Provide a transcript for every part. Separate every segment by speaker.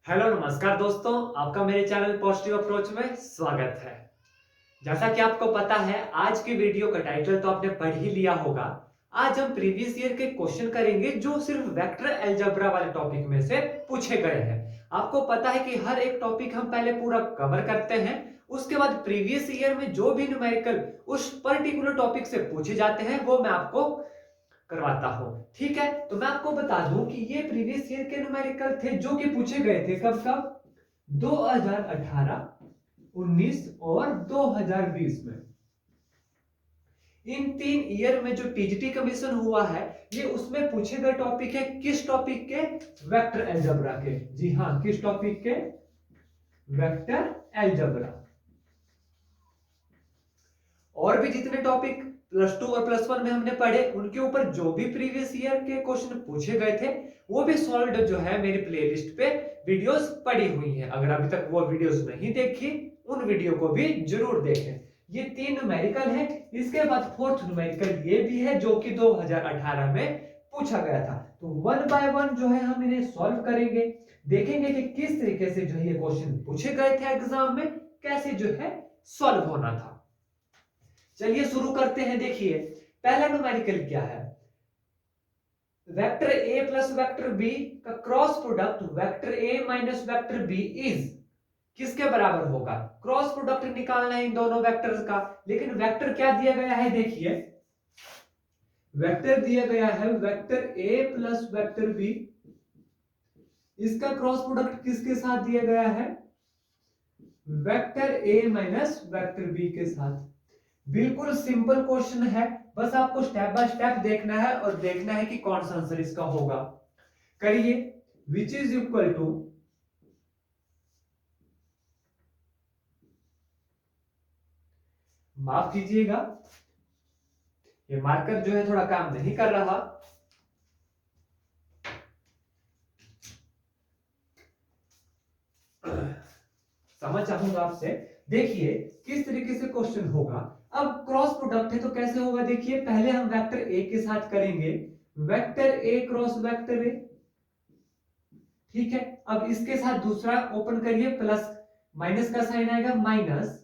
Speaker 1: Hello नमस्कार दोस्तों, आपका मेरे चैनल पॉजिटिव अप्रोच में स्वागत है। जैसा कि आपको पता है, आज की वीडियो का टाइटल तो आपने पढ़ ही लिया होगा। आज हम प्रीवियस ईयर के क्वेश्चन करेंगे जो सिर्फ वेक्टर अलजेब्रा वाले टॉपिक में से पूछे गए हैं। आपको पता है कि हर एक टॉपिक हम पहले पूरा कवर करते हैं, उसके बाद प्रीवियस ईयर में जो भी न्यूमेरिकल उस पर्टिकुलर टॉपिक से पूछे जाते हैं वो मैं आपको करवाता हूं। ठीक है, तो मैं आपको बता दूं कि ये प्रीवियस ईयर के न्यूमेरिकल थे जो कि पूछे गए थे कब कब 2018, 19 और 2020 में। इन 3 ईयर में जो टीजीटी कमीशन हुआ है, ये उसमें पूछे गए टॉपिक है किस टॉपिक के? वेक्टर अलजेब्रा के। जी हां, किस टॉपिक के? Vector algebra. और भी जितने टॉपिक प्लस 2 और प्लस 1 में हमने पढ़े, उनके ऊपर जो भी प्रीवियस ईयर के क्वेश्चन पूछे गए थे वो भी सॉल्व्ड जो है मेरी प्लेलिस्ट पे वीडियोस पड़ी हुई हैं। अगर अभी तक वो वीडियोस नहीं देखी, उन वीडियो को भी जरूर देखें। ये 3 न्यूमेरिकल है। इसके बाद फोर्थ न्यूमेरिकल ये भी है जो कि 2018 में पूछा गया था। तो वन बाय वन जो है हम इन्हें सॉल्व करेंगे, देखेंगे कि किस तरीके से जो ये क्वेश्चन पूछे गए थे एग्जाम में, कैसे जो है सॉल्व होना था। चलिए शुरू करते हैं। देखिए, पहला न्यूमेरिकल क्या है? Vector A plus vector B का cross product vector A minus vector B is किसके बराबर होगा? क्रॉस प्रोडक्ट निकालना है इन दोनों वेक्टर्स का, लेकिन वेक्टर क्या दिया गया है? देखिए, वेक्टर दिया गया है vector A plus vector B. इसका क्रॉस प्रोडक्ट किसके साथ दिया गया है? Vector A minus vector B के साथ। बिल्कुल सिंपल क्वेश्चन है, बस आपको स्टेप बाय स्टेप देखना है और देखना है कि कौन सा आंसर इसका होगा। करिए, विच इज इक्वल टू माफ कीजिएगा, ये मार्कर जो है थोड़ा काम नहीं कर रहा। समझ चाहूंगा आपसे। देखिए किस तरीके से क्वेश्चन होगा। अब क्रॉस प्रोडक्ट है तो कैसे होगा? देखिए, पहले हम वेक्टर ए के साथ करेंगे, vector A cross vector A. ठीक है, अब इसके साथ दूसरा ओपन करिए, प्लस माइनस का साइन आएगा, minus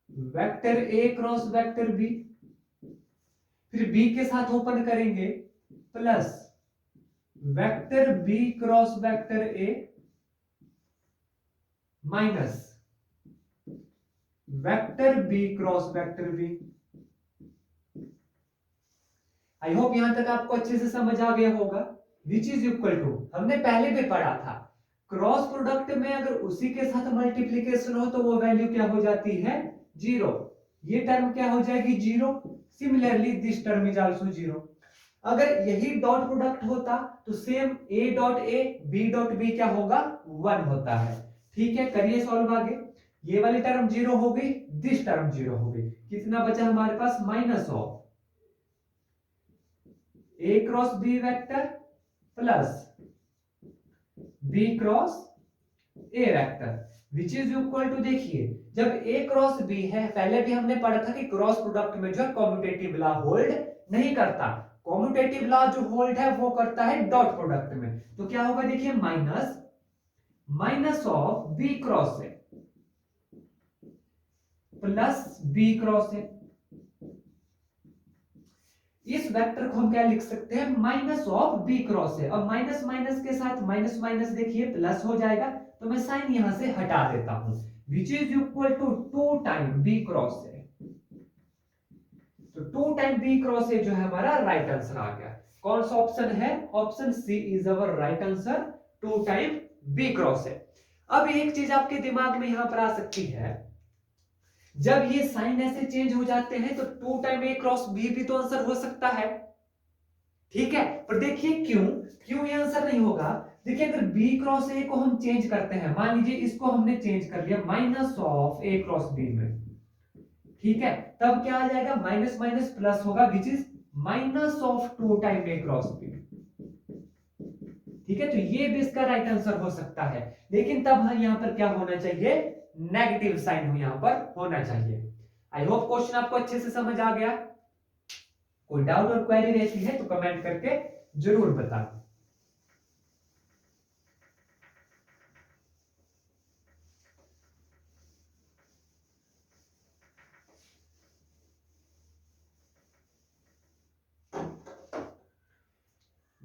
Speaker 1: vector A cross vector B. फिर बी के साथ ओपन करेंगे, plus vector B cross vector A minus vector B cross vector B. I hope यहां तक आपको अच्छे से समझ आ गया होगा। विच इज इक्वल टू हमने पहले भी पढ़ा था, क्रॉस प्रोडक्ट में अगर उसी के साथ मल्टीप्लीकेशन हो तो वो वैल्यू क्या हो जाती है? जीरो। ये टर्म क्या हो जाएगी? Zero. Similarly this term is also zero. अगर यही डॉट प्रोडक्ट होता तो same A dot A B dot B क्या होगा? 1 होता है। ठीक है, करिए सॉल्व आगे। ये वाली टर्म जीरो हो गई, दिस टर्म जीरो हो गई। कितना बचा हमारे पास? Minus of A cross B vector plus B cross A vector, which is equal to, देखिए जब ए क्रॉस बी है, पहले भी हमने पढ़ा था कि क्रॉस प्रोडक्ट में जो है कॉम्यूटेटिव लॉ होल्ड नहीं करता। कॉम्यूटेटिव लॉ जो होल्ड है वो करता है डॉट प्रोडक्ट में। तो क्या होगा? देखिए, minus minus of B cross A plus B cross A. इस वेक्टर को हम क्या लिख सकते हैं? माइनस ऑफ बी क्रॉस है। अब माइनस माइनस के साथ माइनस माइनस देखिए प्लस हो जाएगा, तो मैं साइन यहां से हटा देता हूं। Which is equal to 2 time B cross है। तो 2 टाइम बी क्रॉस है जो है हमारा राइट आंसर आ गया। कौन सा ऑप्शन है? Option C is our right answer, 2 time B cross है। अब एक चीज आपके दिमाग में यहां पर आ सकती है, जब ये साइन ऐसे चेंज हो जाते हैं तो 2 टाइम ए क्रॉस बी भी तो आंसर हो सकता है। ठीक है, पर देखिए क्यों क्यों ये आंसर नहीं होगा? देखिए, अगर b क्रॉस a को हम चेंज करते हैं, मान लीजिए इसको हमने चेंज कर लिया minus of a cross b में, ठीक है, तब क्या आ जाएगा? माइनस माइनस प्लस होगा, which is minus of 2 time a cross b। ठीक है, तो ये भी इसका राइट आंसर हो सकता है, लेकिन तब हम यहां पर क्या होना चाहिए? नेगेटिव साइन यहां पर होना चाहिए। आई होप क्वेश्चन आपको अच्छे से समझ आ गया। कोई डाउट और क्वेरी रहती है तो कमेंट करके जरूर बताएं।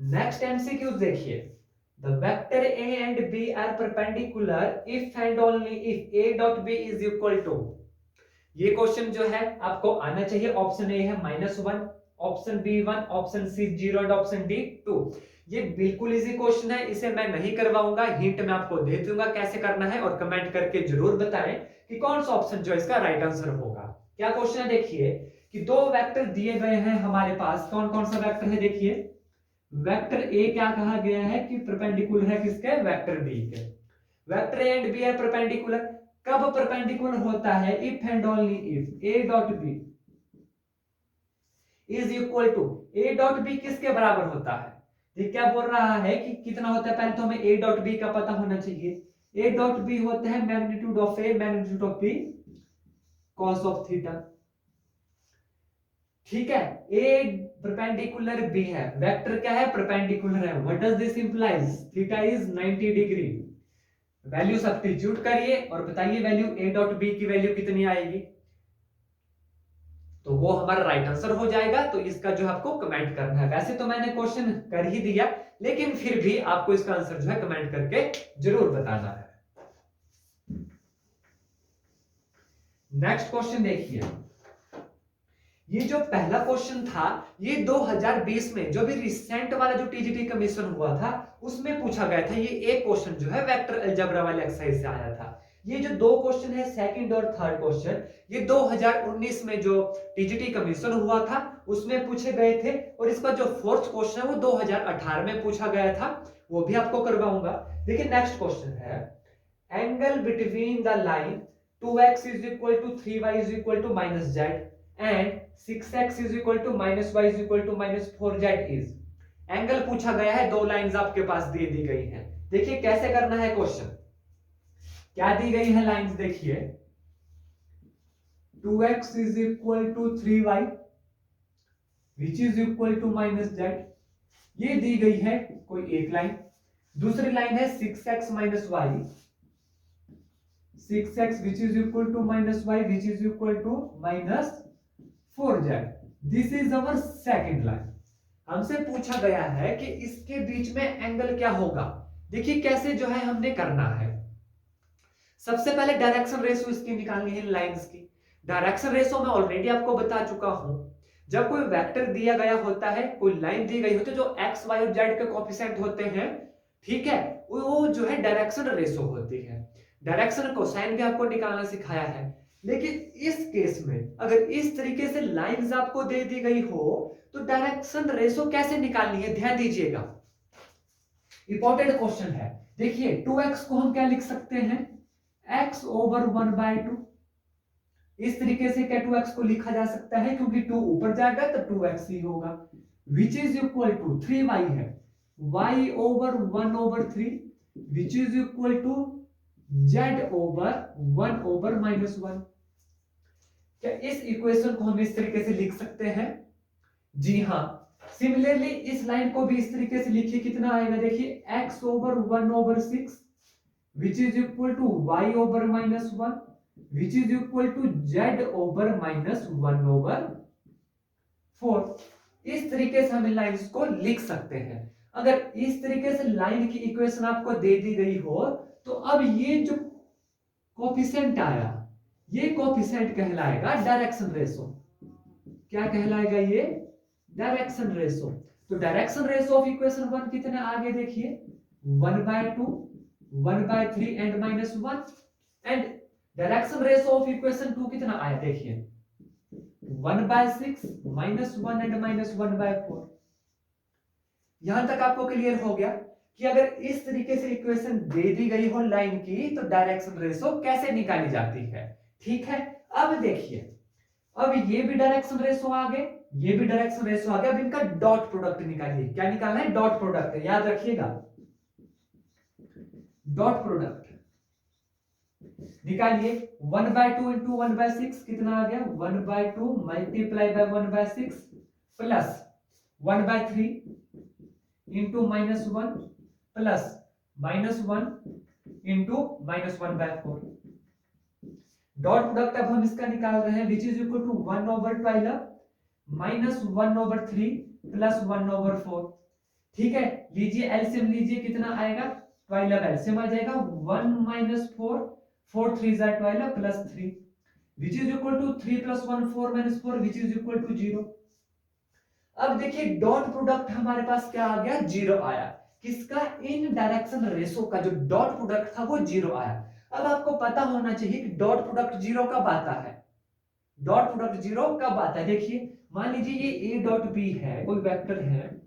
Speaker 1: नेक्स्ट एमसीक्यूज देखिए, the vector A and B are perpendicular if and only if A dot B is equal to. ये क्वेश्चन जो है आपको आना चाहिए, ऑप्शन ए है -1, ऑप्शन बी 1, ऑप्शन सी 0 और ऑप्शन डी 2। ये बिल्कुल इजी क्वेश्चन है, इसे मैं नहीं करवाऊंगा, हिंट मैं आपको दे दूंगा कैसे करना है, और कमेंट करके जरूर बताएं कि कौन सा ऑप्शन जो इसका राइट आंसर होगा। क्या क्वेश्चन है देखिए, कि दो वेक्टर दिए गए हैं हमारे पास, कौन कौन सा वेक्टर है देखिए, वेक्टर ए क्या कहा गया है कि परपेंडिकुलर है किसके, वेक्टर बी के। वेक्टर ए एंड बी है परपेंडिकुलर, कब परपेंडिकुलर होता है, if and only if A dot B is equal to, A dot B किसके बराबर होता है। ये क्या बोल रहा है कि कितना होता है, पहले तो हमें ए डॉट बी का पता होना चाहिए। ए डॉट बी होता है magnitude of A magnitude of B cos of theta. ठीक है, ए परपेंडिकुलर बी है, वेक्टर क्या है, परपेंडिकुलर है। What does this implies, theta is 90 degree. Value substitute करिए और बताइए वैल्यू ए डॉट बी की वैल्यू कितनी आएगी, तो वो हमारा राइट आंसर हो जाएगा। तो इसका जो आपको कमेंट करना है, वैसे तो मैंने क्वेश्चन कर ही दिया, लेकिन फिर भी आपको इसका आंसर जो है कमेंट करके जरूर बताना है। नेक्स्ट क्वेश्चन देखिए, ये जो पहला क्वेश्चन था ये 2020 में जो भी रिसेंट वाला जो टीजीटी कमीशन हुआ था उसमें पूछा गया था। ये एक क्वेश्चन जो है वेक्टर अलजेब्रा वाले एक्सरसाइज से आया था। ये जो दो क्वेश्चन है सेकंड और थर्ड क्वेश्चन, ये 2019 में जो टीजीटी कमीशन हुआ था उसमें पूछे गए थे, और इसका जो फोर्थ क्वेश्चन है वो 2018 में पूछा गया था, वो भी आपको करवाऊंगा। देखिए नेक्स्ट क्वेश्चन है, angle between the line 2x is equal to 3y is equal to -z and 6x is equal to -y is equal to -4z is। Angle पूछा गया है, दो लाइंस आपके पास दे दी गई हैं। देखिए कैसे करना है क्वेश्चन, क्या दी गई है लाइंस देखिए, 2x is equal to 3y which is equal to -z, ये दी गई है कोई एक लाइन। दूसरी लाइन है 6x minus y, 6x which is equal to -y which is equal to -4z। This is our second line. हमसे पूछा गया है कि इसके बीच में एंगल क्या होगा। देखिए कैसे जो है हमने करना है, सबसे पहले डायरेक्शन रेशो इसकी निकालनी है लाइंस की। डायरेक्शन रेशो मैं ऑलरेडी आपको बता चुका हूं, जब कोई वेक्टर दिया गया होता है, कोई लाइन दी गई होती है, जो एक्स वाई और जेड के कोएफिशिएंट होते हैं, ठीक है, वो जो है डायरेक्शन रेशो होती है। डायरेक्शन कोसाइन भी आपको निकालना सिखाया है, लेकिन इस केस में अगर इस तरीके से लाइंस आपको दे दी गई हो तो डायरेक्शन रेशो कैसे निकालनी है, ध्यान दीजिएगा, इंपॉर्टेंट क्वेश्चन है। देखिए 2x को हम क्या लिख सकते हैं, x ओवर 1/2। इस तरीके से क्या 2x को लिखा जा सकता है, क्योंकि 2 ऊपर जाएगा तो 2x ही होगा। विच इज इक्वल टू 3y है, y over 1/3 which is equal to z over 1/-1। क्या इस इक्वेशन को हम इस तरीके से लिख सकते हैं, जी हाँ। सिमिलरली इस लाइन को भी इस तरीके से लिखिए, कितना आएगा देखिए, x over 1/6 which is equal to y over -1 which is equal to z over -1/4। इस तरीके से हम इन लाइंस को लिख सकते हैं। अगर इस तरीके से लाइन की इक्वेशन आपको दे दी गई हो तो अब ये जो कोफिशिएंट आया, ये कोफिशिएंट कहलाएगा डायरेक्शन रेशो। क्या कहलाएगा ये, डायरेक्शन रेशो। तो डायरेक्शन रेशो ऑफ इक्वेशन 1 कितने आगे देखिए, 1/2, 1/3 and -1। And direction ratio of equation 2 कितना आया देखिए, 1/6 -1 एंड -1/4। यहां तक आपको क्लियर हो गया कि अगर इस तरीके से इक्वेशन दे दी गई हो लाइन की तो डायरेक्शन रेशो कैसे निकाली जाती है। ठीक है, अब देखिए, अब ये भी डायरेक्शन रेशो आ गए, ये भी डायरेक्शन रेशो आ गया। अब इनका डॉट प्रोडक्ट निकालिए। क्या निकालना है, डॉट प्रोडक्ट, याद रखिएगा, डॉट प्रोडक्ट निकालिए। 1/2 इंटू 1/6 कितना आ गया, 1/2 multiply by 1/6 plus 1/3 into -1 plus -1 into -1/4। Dot product अब हम इसका निकाल रहे हैं, which is equal to 1/12 -1/3 plus 1/4। ठीक है, लीजिए एलसीएम लीजिए, कितना आएगा 12, एलसीएम आ जाएगा 1 माइनस 4, 4 3 जार 12 plus 3 which is equal to 3 plus 1 4 minus 4 which is equal to 0। अब देखिए डॉट प्रोडक्ट हमारे पास क्या आ गया, 0 आया। किसका, इन डायरेक्शन रेशो का जो डॉट प्रोडक्ट था वो 0 आया। अब आपको पता होना चाहिए कि डॉट प्रोडक्ट 0 कब आता है, डॉट प्रोडक्ट 0 कब आता है। देखिए मान लीजिए ये ए डॉट बी है, कोई वेक्टर है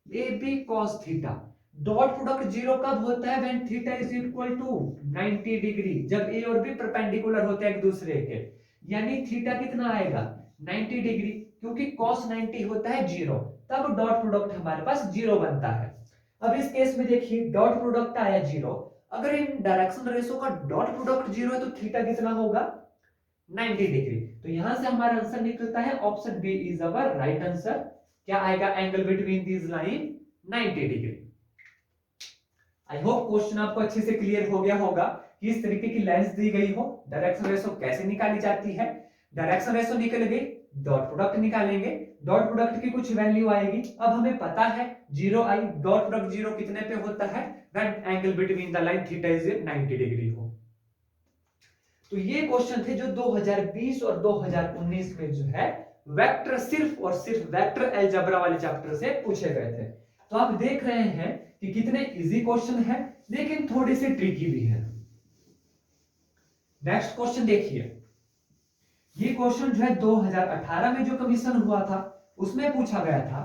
Speaker 1: A B cos theta, dot product 0 कब होता है, when theta is equal to 90 degree, जब ए और बी परपेंडिकुलर होते हैं एक दूसरे के, यानी थीटा कितना आएगा 90 डिग्री, क्योंकि cos 90 होता है 0, तब डॉट प्रोडक्ट हमारे पास 0 बनता है। अब इस केस में देखिए डॉट प्रोडक्ट आया 0, अगर इन डायरेक्शन रेशो का डॉट प्रोडक्ट 0 है तो थीटा कितना होगा 90 डिग्री। तो यहां से हमारा आंसर निकलता है option B is our right answer. क्या आएगा, angle between these line 90 degree. I hope question आपको अच्छे से क्लियर हो गया होगा कि इस तरीके की लाइंस दी गई हो, डायरेक्शन रेशो कैसे निकाली जाती है। डायरेक्शन रेशो निकल गई, डॉट प्रोडक्ट निकालेंगे, डॉट प्रोडक्ट की कुछ वैल्यू आएगी। अब हमें पता है 0 आई, डॉट प्रोडक्ट 0 कितने पे होता है, when angle between the line theta is 90 degree हो। तो ये क्वेश्चन थे जो 2020 और 2019 में जो है वेक्टर, सिर्फ और सिर्फ वेक्टर अलजेब्रा वाले चैप्टर से पूछे गए थे। तो आप देख रहे हैं कि कितने इजी क्वेश्चन है, लेकिन थोड़े से ट्रिकी भी है। नेक्स्ट क्वेश्चन देखिए, ये क्वेश्चन जो है 2018 में जो कमीशन हुआ था उसमें पूछा गया था।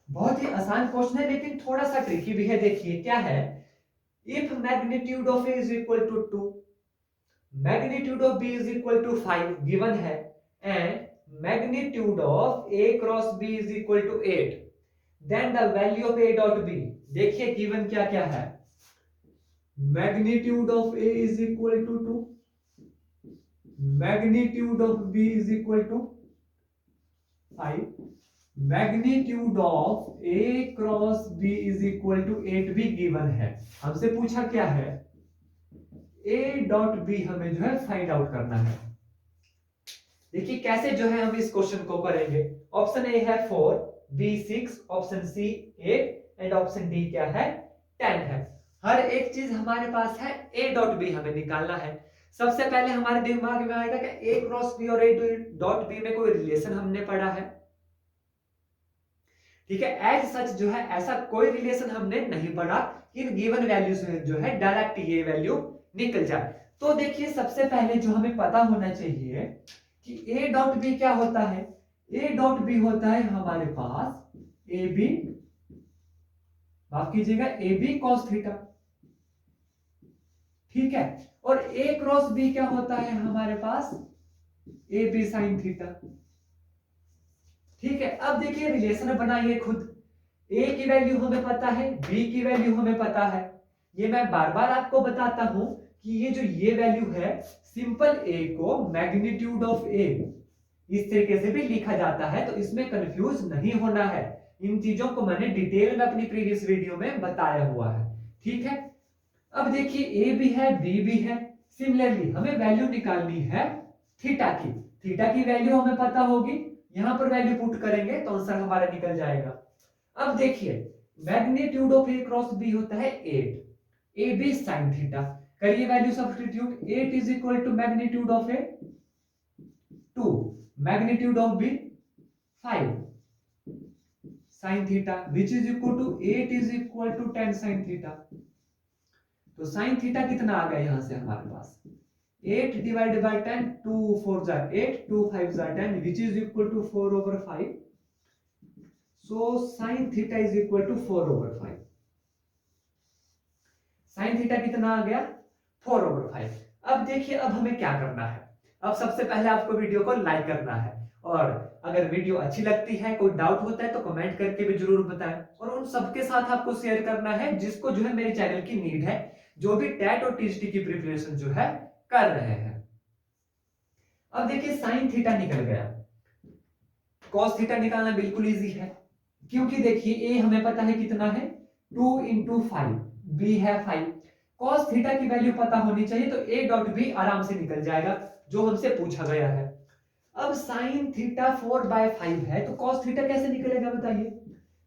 Speaker 1: बहुत ही आसान क्वेश्चन है लेकिन थोड़ा सा ट्रिकी भी है। देखिए क्या है, if magnitude of A is equal to 2, magnitude of B is equal to 5 given है, and magnitude of A cross B is equal to 8, then the value of A dot B, देखिए given क्या क्या है, magnitude of A is equal to 2, magnitude of B is equal to 5, magnitude of A cross B is equal to 8 भी given है। हमसे पूछा क्या है, A डॉट बी हमें जो है फाइंड आउट करना है। देखिए कैसे जो है हम इस क्वेश्चन को करेंगे। ऑप्शन ए है 4, B 6, option C 8 and option D क्या है 10 है। हर एक चीज हमारे पास है, ए डॉट बी हमें निकालना है। सबसे पहले हमारे दिमाग में आएगा कि ए क्रॉस बी और ए डॉट बी में कोई रिलेशन हमने पढ़ा है, ठीक है। एज सच जो है ऐसा कोई रिलेशन हमने नहीं पढ़ा कि इन गिवन वैल्यू से जो है डायरेक्ट ये वैल्यू निकल जाए। तो देखिए सबसे पहले जो हमें पता होना चाहिए कि ए डॉट बी क्या होता है, ए डॉट बी होता है हमारे पास ए बी, माफ कीजिएगा ए बी कॉस थीटा, ठीक है। और ए क्रॉस बी क्या होता है हमारे पास ए बी साइन थीटा, ठीक है। अब देखिए रिलेशन बनाइए खुद, ए की वैल्यू हमें पता है, बी की वैल्यू हमें पता है। ये मैं बार बार आपको बताता हूं कि ये जो ये वैल्यू है, सिंपल ए को मैग्नीट्यूड ऑफ ए इस तरीके से भी लिखा जाता है, तो इसमें कंफ्यूज नहीं होना है। इन चीजों को मैंने डिटेल में अपनी प्रीवियस वीडियो में बताया हुआ है, ठीक है। अब देखिए ए भी है बी भी है, सिमिलरली हमें वैल्यू निकालनी है थीटा की। थीटा की वैल्यू हमें पता होगी, यहां पर वैल्यू पुट करेंगे तो आंसर हमारा निकल जाएगा। अब देखिए magnitude of A cross B होता है 8, ए बी साइन थीटा, करिए value substitute, 8 is equal to magnitude of A 2, magnitude of B 5 sine theta which is equal to 8 is equal to 10 sine theta. तो sine theta कितना आ गया यहां से हमारे पास 8 डिवाइडेड बाय 10, 2 4 जा 8, 2 5 जा 10 which is equal to 4 over 5, so sin theta is equal to 4 over 5। sin theta कितना आ गया 4 over 5। अब देखिए अब हमें क्या करना है, अब सबसे पहले आपको वीडियो को लाइक करना है, और अगर वीडियो अच्छी लगती है, कोई डाउट होता है तो कमेंट करके भी जरूर बताएं, और उन सबके साथ आपको शेयर करना है जिसको जो है मेरे चैनल की नीड है, जो भी टेट और टीजीटी की प्रिपरेशन जो है कर रहे हैं। अब देखिए साइन थीटा निकल गया, कॉस थीटा निकालना बिल्कुल इजी है, क्योंकि देखिए ए हमें पता है कितना है 2 इंटू 5, बी है 5, कॉस थीटा की वैल्यू पता होनी चाहिए, तो ए डॉट बी आराम से निकल जाएगा जो हमसे पूछा गया है। अब साइन थीटा 4/5 है तो कॉस थीटा कैसे निकलेगा बताइए।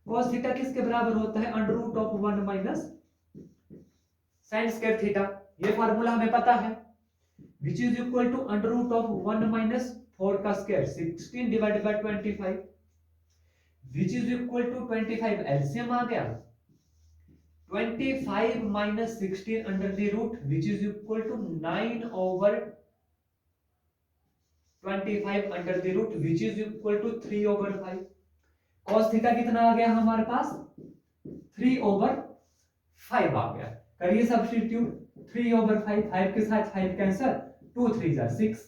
Speaker 1: कॉस थीटा किसके बराबर होता है, under root of 1 minus sine square theta. ये फार्मूला हमें पता है, which is equal to under root of 1 minus 4 का square 16 divided by 25, which is equal to 25 LCM आ गया 25 minus 16 under the root which is equal to 9 over 25 under the root which is equal to 3 over 5। Cos theta कितना आ गया हमारे पास, 3 over 5 आ गया। करिए substitute, 3 over 5, 5 के साथ 5 कैंसिल, 2 3 जा 6,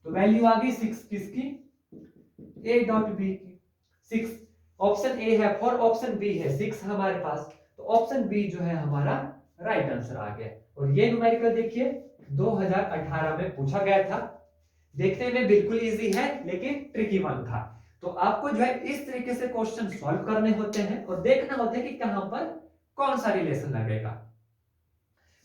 Speaker 1: तो वैल्यू आ गई 6 किसकी, a डॉट b की। 6 ऑप्शन ए है, फॉर ऑप्शन बी है 6 हमारे पास, तो ऑप्शन बी जो है हमारा राइट आंसर आ गया। और ये न्यूमेरिकल देखिए 2018 में पूछा गया था, देखने में बिल्कुल इजी है लेकिन ट्रिकी वन था। तो आपको जो है इस तरीके से क्वेश्चन सॉल्व करने होते हैं और देखना होता है कि कहां पर कौन सा रिलेशन लगेगा।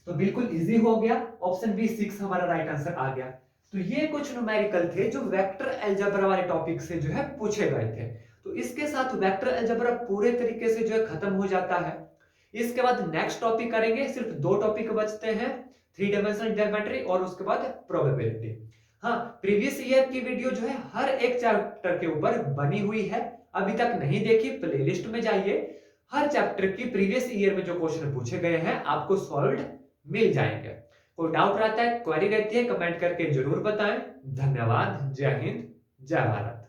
Speaker 1: तो बिल्कुल इजी हो गया, ऑप्शन बी 6 हमारा राइट आंसर आ गया। तो ये कुछ न्यूमेरिकल थे जो वेक्टर अलजेब्रा वाले टॉपिक से जो है पूछे गए थे। तो इसके साथ वेक्टर अलजेब्रा पूरे तरीके से जो है खत्म हो जाता है। इसके बाद नेक्स्ट टॉपिक करेंगे, सिर्फ 2 टॉपिक बचते हैं, 3 डायमेंशनल ज्योमेट्री और उसके बाद प्रोबेबिलिटी। हाँ, प्रीवियस ईयर की वीडियो जो है हर एक चैप्टर के ऊपर बनी हुई है, अभी तक नहीं देखी प्लेलिस्ट में जाइए, हर चैप्टर की प्रीवियस ईयर में जो क्वेश्चन पूछे गए हैं आपको सॉल्व मिल जाएंगे। कोई डाउट रहता है, क्वेरी रहती है, कमेंट करके जरूर बताएं। धन्यवाद, जय हिंद, जय भारत।